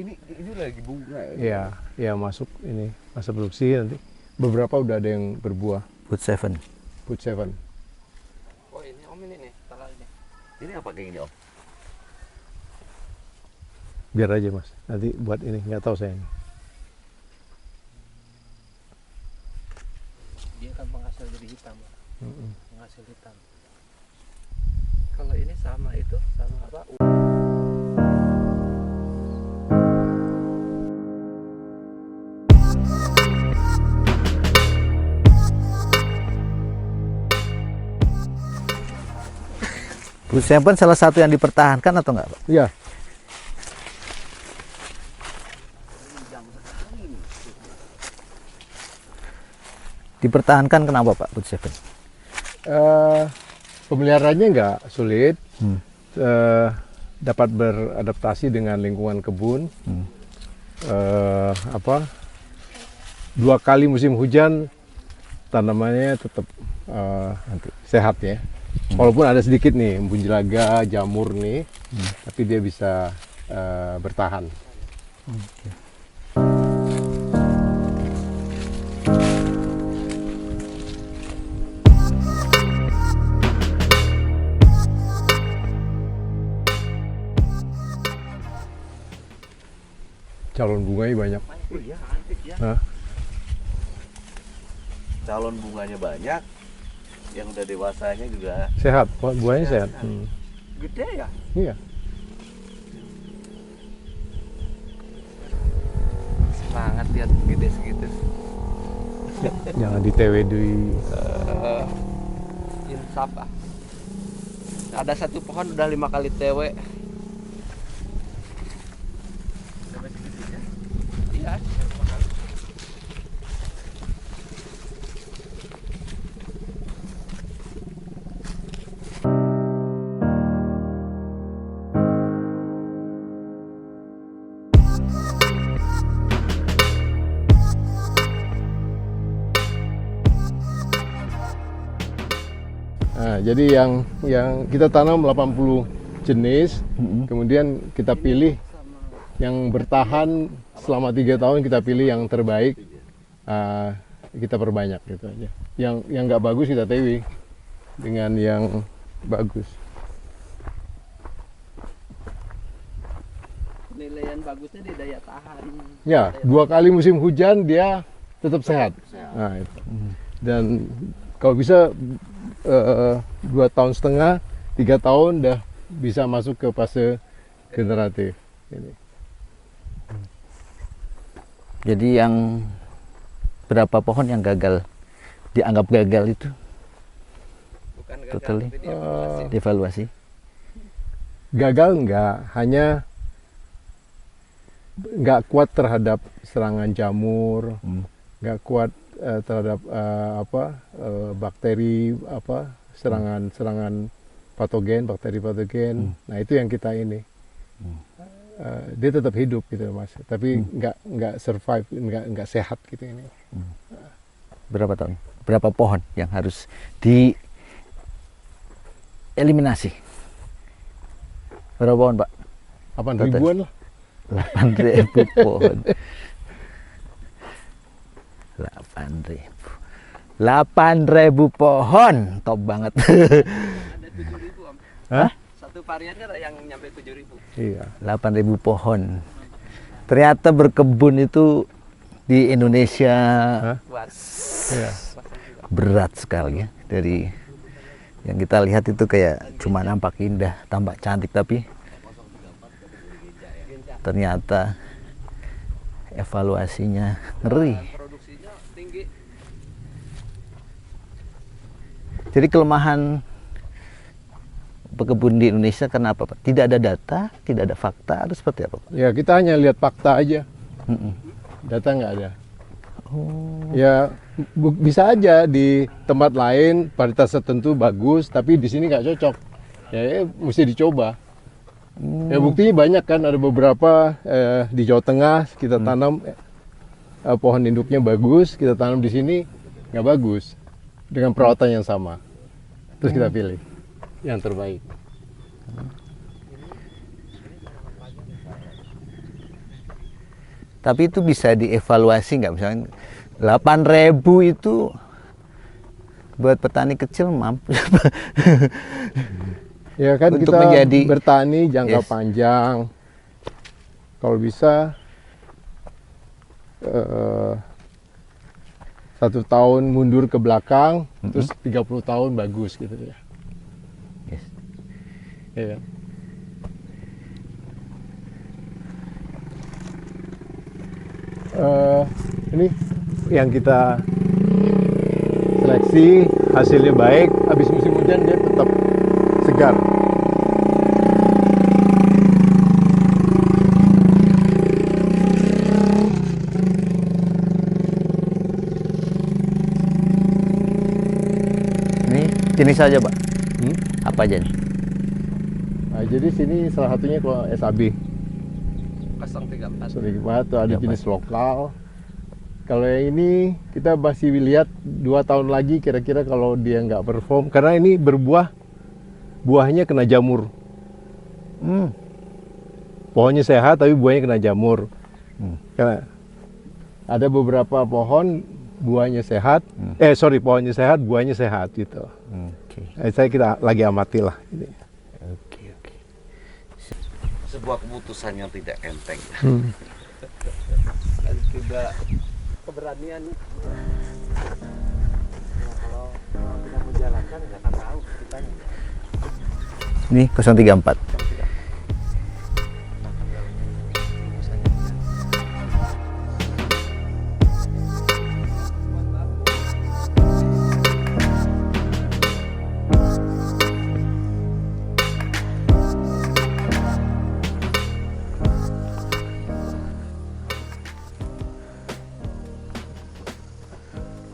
ini lagi bunga. Iya, ya masuk ini masa produksi nanti. Beberapa udah ada yang berbuah. Food 7. Food 7. Oh ini Om ini nih, salah ini. Ini apa kayak gini Om? Biar aja Mas. Nanti buat ini nggak tahu saya ini. Dia kan menghasil jadi hitam. Menghasil hitam. Kalau ini sama itu, sama apa? Food 7 salah satu yang dipertahankan atau enggak, Pak? Iya. Dipertahankan kenapa, Pak, Food 7? Pemeliharaannya nggak sulit. Dapat beradaptasi dengan lingkungan kebun. 2 kali musim hujan tanamannya tetap sehat ya. Walaupun ada sedikit nih embun jelaga, jamur nih, tapi dia bisa bertahan. Calon bunganya banyak. Iya, cantik ya. Hah? Calon bunganya banyak. Yang udah dewasanya juga Sehat, buahnya sehat. gede ya. Iya. Semangat lihat gede segitu. Jangan di TW di Insaf ah. Ada satu pohon udah 5 kali TW. Iya. Nah, jadi yang kita tanam 80 jenis, kemudian kita pilih yang bertahan selama 3 tahun, kita pilih yang terbaik, kita perbanyak gitu aja. Yang nggak bagus kita TW dengan yang bagus. Penilaian bagusnya di daya tahan. Ya, 2 kali musim hujan dia tetap sehat. Nah, itu. Dan kalau bisa 2,5 tahun, 3 tahun udah bisa masuk ke fase generatif. Ini. Jadi yang berapa pohon yang gagal, dianggap gagal itu? Bukan gagal, Totally. tapi dievaluasi. Dievaluasi. Gagal enggak, hanya nggak kuat terhadap serangan jamur, nggak kuat terhadap bakteri, serangan patogen, bakteri-patogen. Nah itu yang kita ini. Dia tetap hidup gitu Mas, tapi nggak survive, nggak sehat gitu ini. Berapa tahun? Berapa pohon yang harus dieliminasi? Berapa pohon, Pak? 8 ribuan lah. 8.000 pohon. 8.000 pohon, top banget. Ada 7.000 Om. Hah? Satu variannya ada yang nyampe 7.000. Iya. 8.000 pohon. Ternyata berkebun itu di Indonesia Kuat. Iya. berat sekali ya. Dari yang kita lihat itu kayak cuma nampak indah, tampak cantik, tapi ternyata evaluasinya ngeri. Produksinya tinggi. Jadi kelemahan berkebun di Indonesia kenapa, Pak? Tidak ada data, tidak ada fakta, atau seperti apa, Pak? Ya kita hanya lihat fakta aja, data nggak ada. Ya bisa aja di tempat lain varietas tertentu bagus, tapi di sini nggak cocok. Ya mesti dicoba. Ya buktinya banyak kan, ada beberapa di Jawa Tengah kita tanam pohon induknya bagus, kita tanam di sini nggak bagus dengan perawatan yang sama. Terus kita pilih yang terbaik. Tapi itu bisa dievaluasi nggak? Misalnya 8.000 itu buat petani kecil mampu. Ya kan Untuk kita menjadi- bertani jangka Yes. panjang. Kalau bisa 1 tahun mundur ke belakang, terus 30 tahun bagus gitu ya. Yes. Iya. Ini yang kita seleksi, hasilnya baik, habis musim hujan dia tetap segar. Ini jenis aja Pak. Hmm? Apa aja nih? Nah, jadi sini salah satunya kalau SAB. 034. Sorry, tuh ada Ya, Pak. jenis lokal. Kalau yang ini kita masih lihat 2 tahun lagi kira-kira kalau dia nggak perform, karena ini berbuah, buahnya kena jamur. Pohonnya sehat tapi buahnya kena jamur. Karena ada beberapa pohon buahnya sehat, pohonnya sehat, buahnya sehat gitu. Oke. Kita lagi amati lah. Oke. Sebuah keputusan yang tidak enteng. Dan juga keberanian. Kalau kita menjalankan nggak akan tahu kita. Ini 034.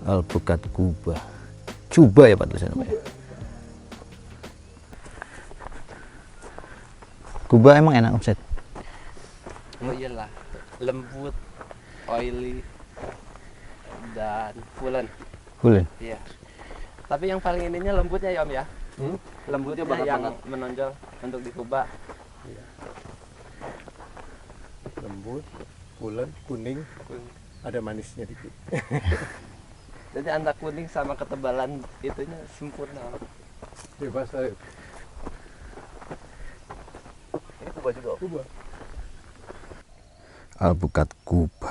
Alpukat Kuba. Cuba ya Pak tulisannya Pak ya? Kuba emang enak omset. Oh iyalah, lembut, oily, dan pulen. Bulan. Iya. Tapi yang paling ininya lembutnya ya Om ya. Lembutnya banget yang banget. menonjol untuk di Kuba. Lembut, bulan, kuning, ada manisnya dikit. Jadi antara kuning sama ketebalan itunya sempurna. Bebas aja. Ini Kuba juga. Om? Coba. Alpukat Kuba.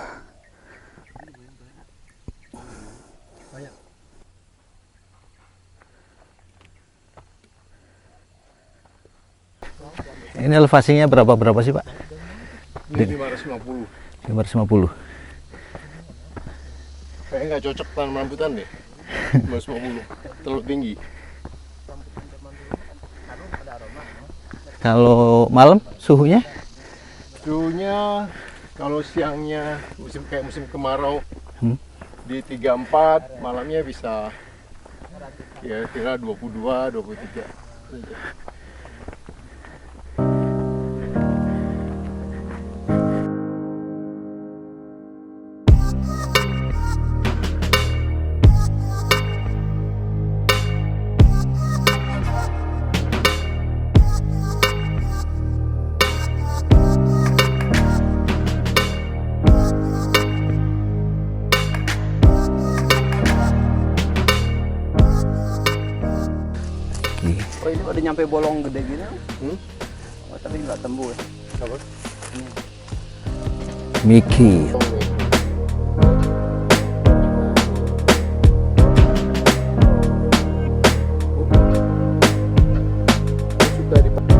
Ini elevasinya berapa sih Pak? Ini 550. 550. Kayaknya nggak cocok tanam rambutan deh. 550. Terlalu tinggi. Kalau malam suhunya? Suhunya kalau siangnya kayak musim kemarau di 34, malamnya bisa kira-kira 22, 23. Oh ini udah nyampe bolong gede gini. Oh, tapi nggak tembus. Apa? Mickey. Suka dipakai.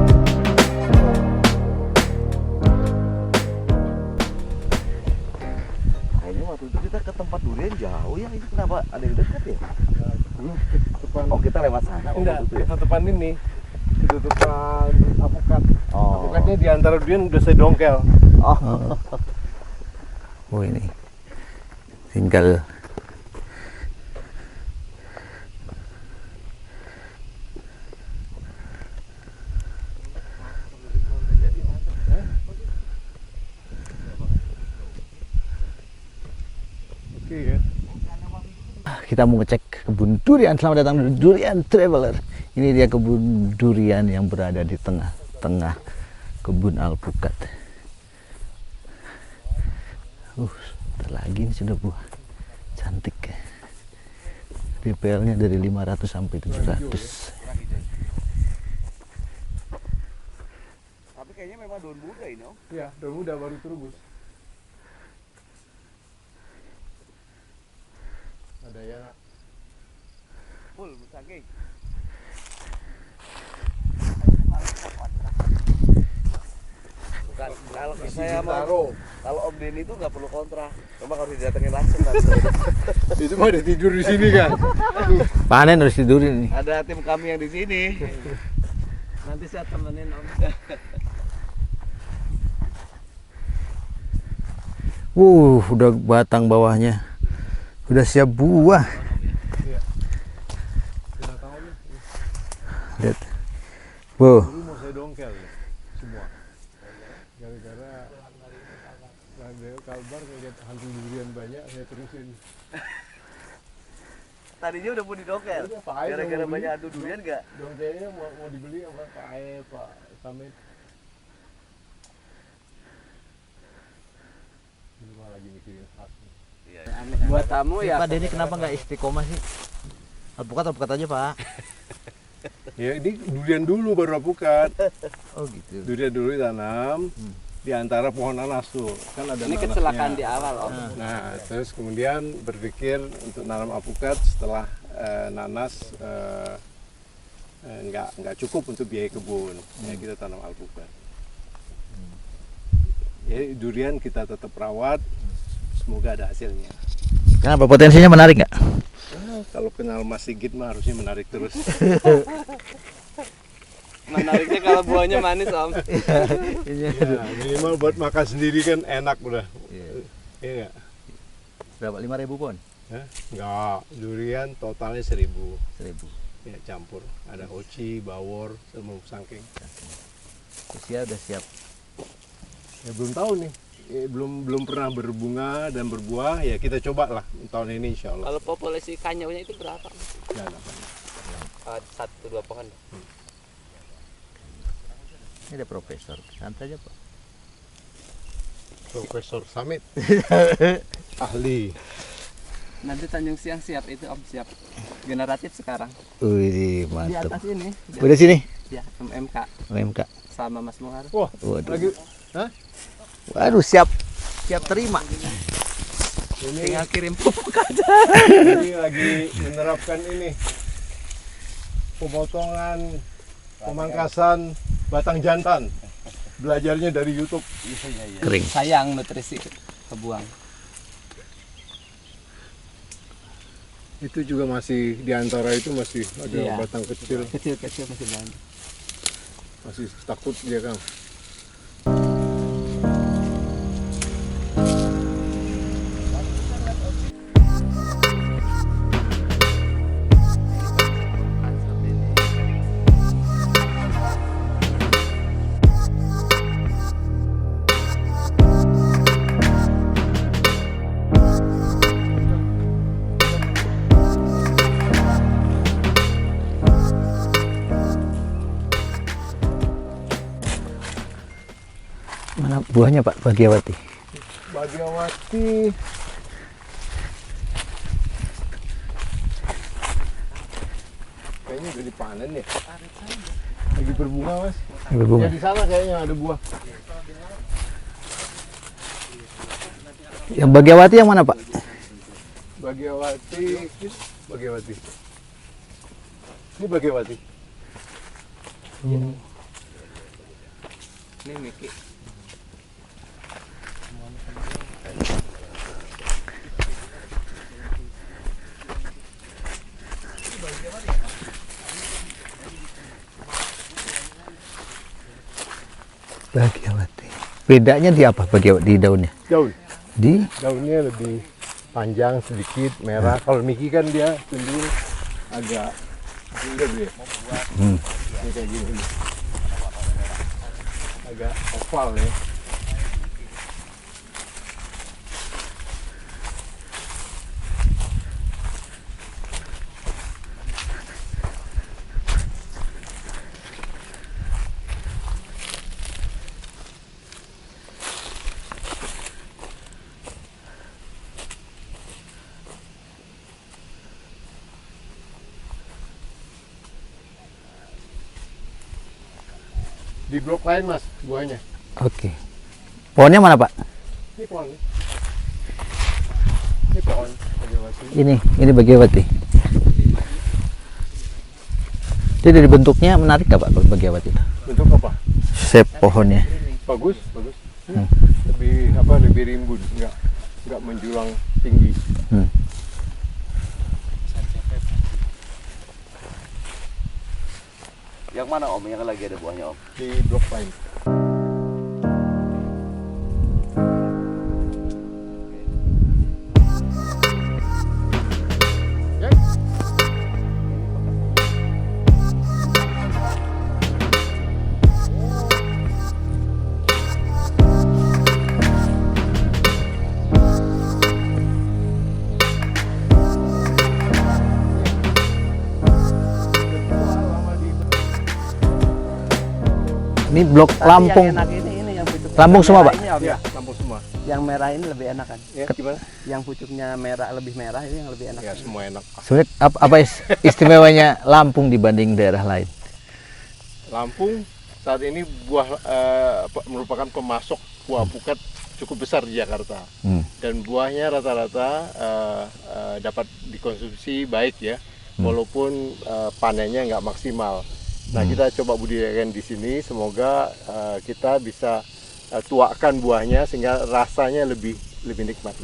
Kayaknya waktu itu kita ke tempat durian jauh ya. Ini kenapa ada yang dekat ya? Tutupan. Oh kita lewat sana. Enggak, waktu itu ya? tutupan ini. Tutupan apukat. Oh. Apukatnya di antara durian udah saya dongkel. Oh ini. Tinggal Oke ya. kita mau ngecek kebun durian. Selamat datang di Durian Traveler. Ini dia kebun durian yang berada di tengah-tengah kebun alpukat. Bentar lagi ini sudah buah cantik ya. DPL-nya dari 500 sampai 700. Tapi kayaknya memang daun muda ini, Om. Iya, daun muda baru terubus. Ada ya. Full saking. Bukan, kalau saya mau, kalau Om Denny itu nggak perlu kontra, memang harus didatengin langsung kan. Itu mah ada tidur di sini kan. Panen harus tidurin nih. Ada tim kami yang di sini. Nanti saya temenin Om. Udah batang bawahnya. Udah siap buah. Lihat. Wow. Dulu mau saya dongkel ya, semua. Gara-gara ada kabar ngeliat hantu durian banyak, saya terusin. Tadinya udah mau didongkel. Udah, Pak Ae Gara-gara mau banyak beli. adu durian nggak? Dongkelnya mau dibeli sama Pak Ae, Pak Samit. Ini mah lagi mikirin khas. Buat tamu ya. Pak Denny kenapa nggak istiqomah sih? Alpukat aja Pak. Ya ini durian dulu baru alpukat. Oh gitu. Durian dulu ditanam di antara pohon nanas tuh. Kan ada Ini nanasnya. kecelakaan di awal Om. Nah, terus kemudian berpikir untuk nanam alpukat setelah nanas nggak cukup untuk biaya kebun. Ya kita tanam alpukat. Ya durian kita tetap rawat. Semoga ada hasilnya. Kenapa potensinya menarik nggak? Kalau kenal Mas Sigit mah harusnya menarik terus. Menariknya kalau buahnya manis Om. Ya, minimal buat makan sendiri kan enak udah. Iya nggak? Berapa? 5.000 pohon? Enggak, durian totalnya 1.000. 1.000. Ya campur. Ada hoci, bawor, sama sangking. Usia udah siap. Ya belum tahu nih. Belum pernah berbunga dan berbuah, ya kita coba lah tahun ini insya Allah. Kalau populasi kanyaunya itu berapa? Ya, ada banyak. 1-2 pohon. Ini ada profesor. Santai aja Pak. Profesor Samit, ahli. Nanti Tanjung Siang siap itu Om, siap. Generatif sekarang. Wih, Di mantap. atas ini. Udah sini? Ya, MMK MK. sama Mas Muhar. Wah, Waduh. lagi, hah? Waduh, siap terima. Ini Tinggal kirim pupuk aja. ini lagi menerapkan ini pemotongan, pemangkasan batang jantan. Belajarnya dari YouTube. Kering. Sayang nutrisi kebuang. Itu juga masih di antara itu masih ada Iya. batang kecil, Kecil-kecil masih banyak. masih takut dia Kang. Mana buahnya Pak Bagiawati? Bagiawati kayaknya udah dipanen ya. Lagi berbunga Mas. Berbunga. Ya di sana kayaknya ada buah. Yang Bagiawati yang mana Pak? Bagiawati. Ini Bagiawati. Ini Miki. Bagiawati. Bedanya di apa Bagiawati di daunnya? Daun. Di Daunnya lebih panjang sedikit, merah. Kalau Miki kan dia cenderung agak bunder dia. Ini kayak gini. Agak oval ya. Di blok lain mas, buahnya. Oke. Pohonnya mana Pak? Ini pohon. Ini pohon. Bagiawati. Ini Bagiawati. Jadi dari bentuknya menarik nggak Pak kalau Bagiawati itu? Bentuk apa? Shape pohonnya. Bagus, bagus. Lebih rimbun, nggak menjulang tinggi. Yang mana Om? Yang lagi ada buahnya Om? Di blok lain. Ini blok Lampung. Yang enak ini yang pucuk. Lampung semua, Pak? Ini, Om, Iya, ya. Lampung semua. Yang merah ini lebih enak kan? Ya, gimana? Yang pucuknya merah lebih merah ini yang lebih enak. Ya, semua enak. Sebenarnya apa istimewanya Lampung dibanding daerah lain? Lampung saat ini merupakan pemasok buah pukat cukup besar di Jakarta. Dan buahnya rata-rata dapat dikonsumsi baik ya, walaupun panennya nggak maksimal. Nah, kita coba budidayakan di sini, semoga kita bisa tuakan buahnya sehingga rasanya lebih nikmat.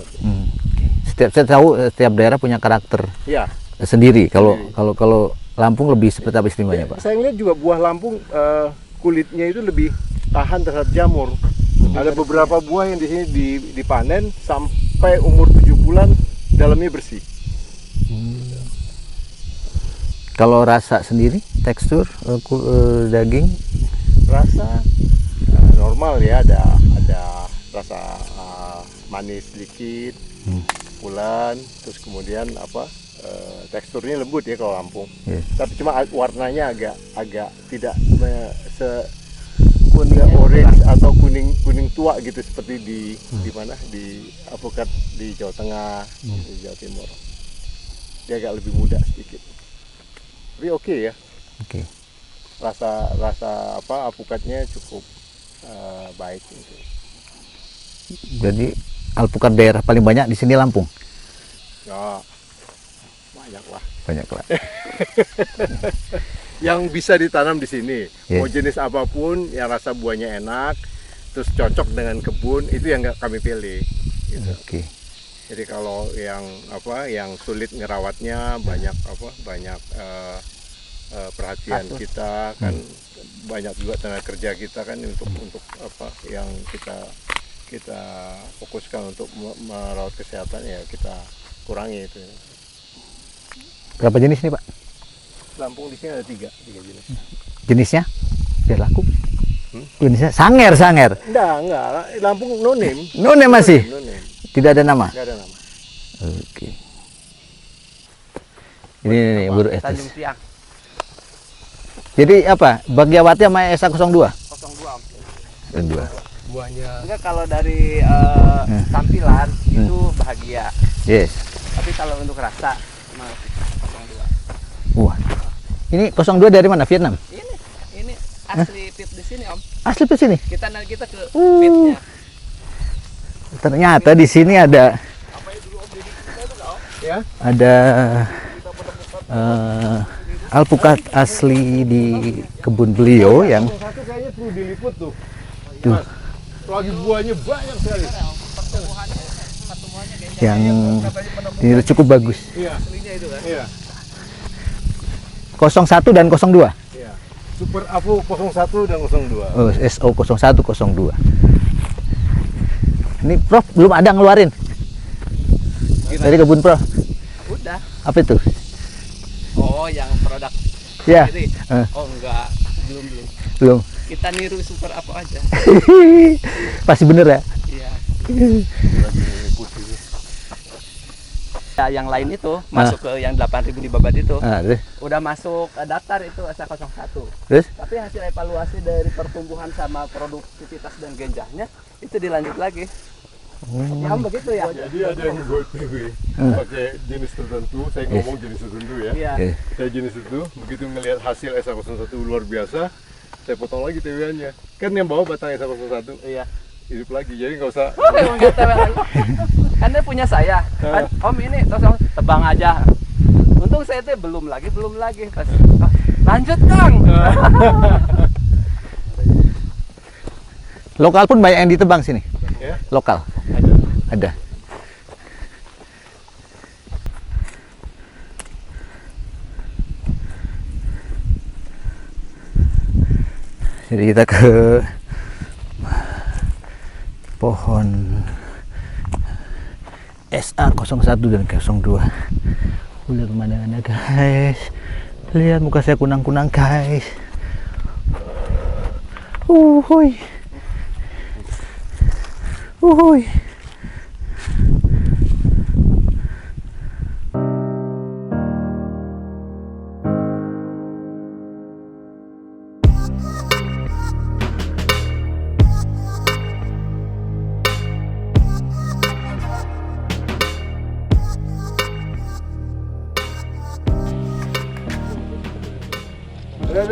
Saya tahu setiap daerah punya karakter Ya. sendiri. Kalau Lampung lebih seperti apa istimewanya Pak? Saya lihat juga buah Lampung kulitnya itu lebih tahan terhadap jamur. Ada beberapa buah yang di sini dipanen sampai umur 7 bulan dalamnya bersih. Kalau rasa sendiri, tekstur daging, Rasa normal ya, ada rasa manis sedikit, pulan, terus kemudian teksturnya lembut ya kalau Lampung. Yes. Tapi cuma warnanya agak tidak kuning orange atau kuning tua gitu seperti di mana di alpukat di Jawa Tengah, di Jawa Timur. Dia agak lebih muda sedikit. Tapi oke ya. Oke. Rasa alpukatnya cukup baik gitu. Jadi alpukat daerah paling banyak di sini Lampung. Ya, banyak lah. Banyak lah. Yang bisa ditanam di sini, Yes. mau jenis apapun yang rasa buahnya enak, terus cocok dengan kebun, itu yang nggak kami pilih. Gitu. Oke. Jadi kalau yang sulit ngerawatnya banyak perhatian kita kan, banyak juga tenaga kerja kita kan untuk yang kita fokuskan untuk merawat kesehatan ya kita kurangi itu. Berapa jenis nih Pak? Lampung di sini ada tiga jenis. Jenisnya? Biar laku. Jenisnya sanger. Enggak. Lampung no name. No name masih? No name. Tidak ada nama? Enggak ada nama. Oke. Ini buru estes. Tanjung Priak Jadi apa? Bagiawati sama SA02? 02 Om. 02. Buahnya Enggak, kalau dari tampilan itu bahagia. Yes. Tapi kalau untuk rasa mas 02. Wah. Ini 02 dari mana? Vietnam? Ini asli pit di sini Om. Asli ke sini? Kita ke pitnya. Ternyata di sini ada ya. ada alpukat asli di kebun beliau yang Satu kayaknya perlu diliput tuh. tuh Lagi buahnya banyak sekali. yang ini cukup bagus. Iya. Iya. 01 dan 02. Iya. Super Apu 01 dan 02. Oh, SO 01 02. Ini Prof belum ada ngeluarin. Dari kebun Prof. Udah. Apa itu? Oh, yang produk Ya. sendiri. Oh enggak, belum. Belum. Kita niru super apa aja. Pasti bener ya? Iya. Ya, yang lain itu masuk ke yang 8.000 di Babat itu. Terus? Udah masuk daftar itu SA01. Terus? Tapi hasil evaluasi dari pertumbuhan sama produktivitas dan genjahnya itu dilanjut lagi. Ya Om, begitu ya. Jadi ada yang buat PW pakai jenis tertentu, saya ngomong jenis tertentu ya. Iya. Oke. Saya jenis itu, begitu melihat hasil SA01 luar biasa, saya potong lagi TW-nya. Kan yang bawa batangnya satu-satu. Iya. Hidup lagi, jadi nggak usah. Emang nggak TW lagi. Kan dia punya saya. Kan, Om ini terus Om, tebang aja. Untung saya itu belum lagi. Pas lanjut Kang. Lokal pun banyak yang ditebang sini. Ya. Lokal. Ada. Jadi kita ke pohon SA01 dan 02. Lihat pemandangannya guys. Lihat muka saya kunang-kunang guys. Uhuy. Uhuy.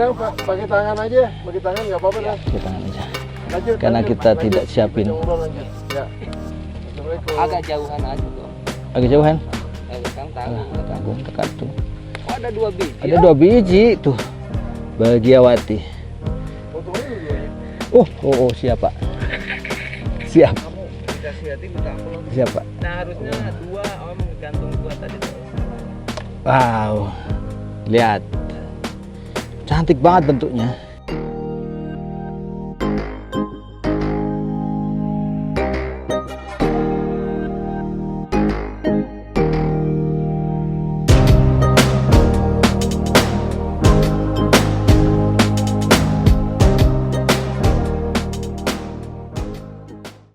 Udah, pakai tangan aja, pakai tangan nggak apa-apa dah. Pakai tangan aja. Lanjut, Karena lanjut, kita lanjut. tidak siapin. Kita ngobrol lanjut. Ya. Assalamualaikum. Agak jauhan aja tuh. Agak jauhan. Kang tanggung. Tanggung terkartu. Oh, ada 2 biji. Ada 2 biji tuh. Bahagiawati. Fotonya dulu ya. Oh, siap Pak. Siap. Dikasih hati minta pulang. Siap Pak. Nah, harusnya 2 Om gantung 2 tadi tuh. Wow. Lihat. Cantik banget bentuknya.